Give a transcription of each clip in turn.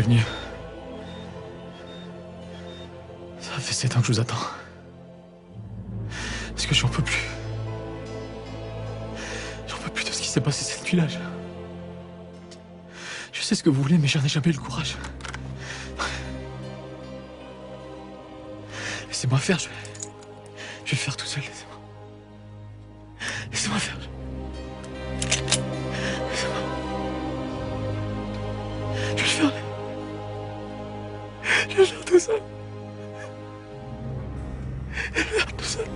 prévenu. Ça fait 7 ans que je vous attends. Parce que j'en peux plus. J'en peux plus de ce qui s'est passé cette nuit-là. Je sais ce que vous voulez, mais j'en ai jamais eu le courage. Laissez-moi faire, je vais le faire tout seul, laissez-moi. Laissez-moi faire. Laissez-moi. Je vais le faire. Je vais le faire tout seul. Je vais le faire tout seul.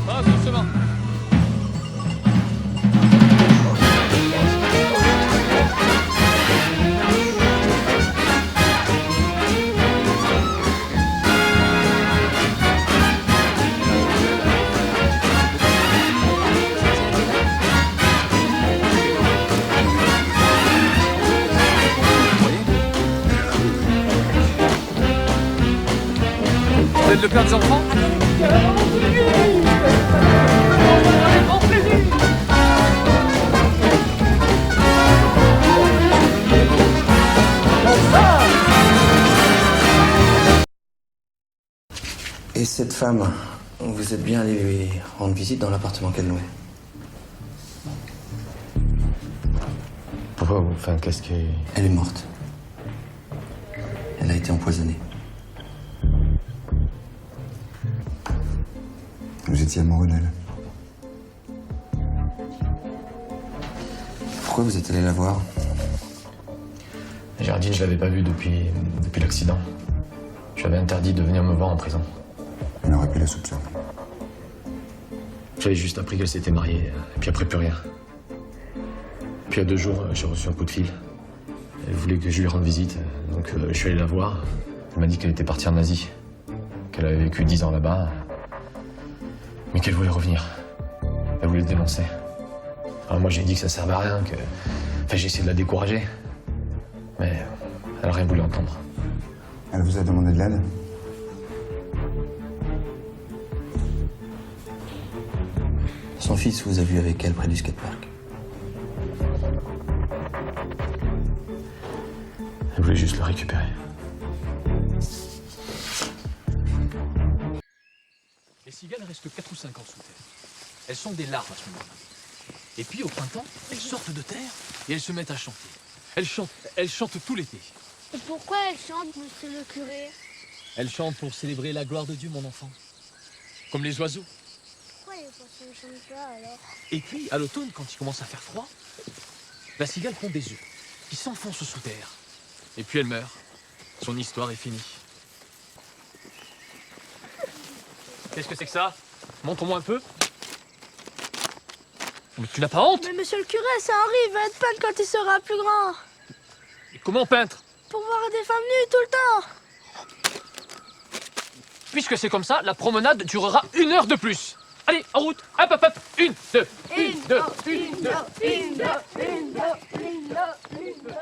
Ah, doucement. Vous êtes le père des enfants? Et cette femme, vous êtes bien allé lui rendre visite dans l'appartement qu'elle louait? Pourquoi? Enfin, qu'est-ce qui... Elle est morte. Elle a été empoisonnée. Vous étiez amoureux d'elle? Pourquoi vous êtes allé la voir? Géraldine, je l'avais pas vue depuis l'accident. Je lui avais interdit de venir me voir en prison. On aurait pu la soupçonner. J'avais juste appris qu'elle s'était mariée, et puis après plus rien. Puis il y a 2 jours, j'ai reçu un coup de fil. Elle voulait que je lui rende visite, donc je suis allé la voir. Elle m'a dit qu'elle était partie en Asie, qu'elle avait vécu 10 ans là-bas, mais qu'elle voulait revenir. Elle voulait le dénoncer. Alors moi j'ai dit que ça servait à rien, que... Enfin j'ai essayé de la décourager, mais elle n'a rien voulu entendre. Elle vous a demandé de l'aide? Son fils vous a vu avec elle près du skatepark. Elle voulait juste le récupérer. Les cigales restent 4 ou 5 ans sous terre. Elles sont des larves à ce moment-là. Et puis au printemps, elles sortent de terre et elles se mettent à chanter. Elles chantent tout l'été. Et pourquoi elle chante, monsieur le curé? Elles chantent pour célébrer la gloire de Dieu, mon enfant. Comme les oiseaux. Pourquoi les poissons ne chantent pas alors? Et puis, à l'automne, quand il commence à faire froid, la cigale pond des œufs qui s'enfoncent sous terre. Et puis elle meurt. Son histoire est finie. Qu'est-ce que c'est que ça? Montre-moi un peu. Mais tu n'as pas honte? Mais monsieur le curé, c'est Henri, il va être peintre quand il sera plus grand. Et comment peintre? Pour voir des femmes nues tout le temps. Puisque c'est comme ça, la promenade durera 1 heure de plus. Allez, en route. Hop, hop, hop. 1, 2, 1, 2, 1, 2, 1, 2, 1, 2, 1, 2, 1, 2.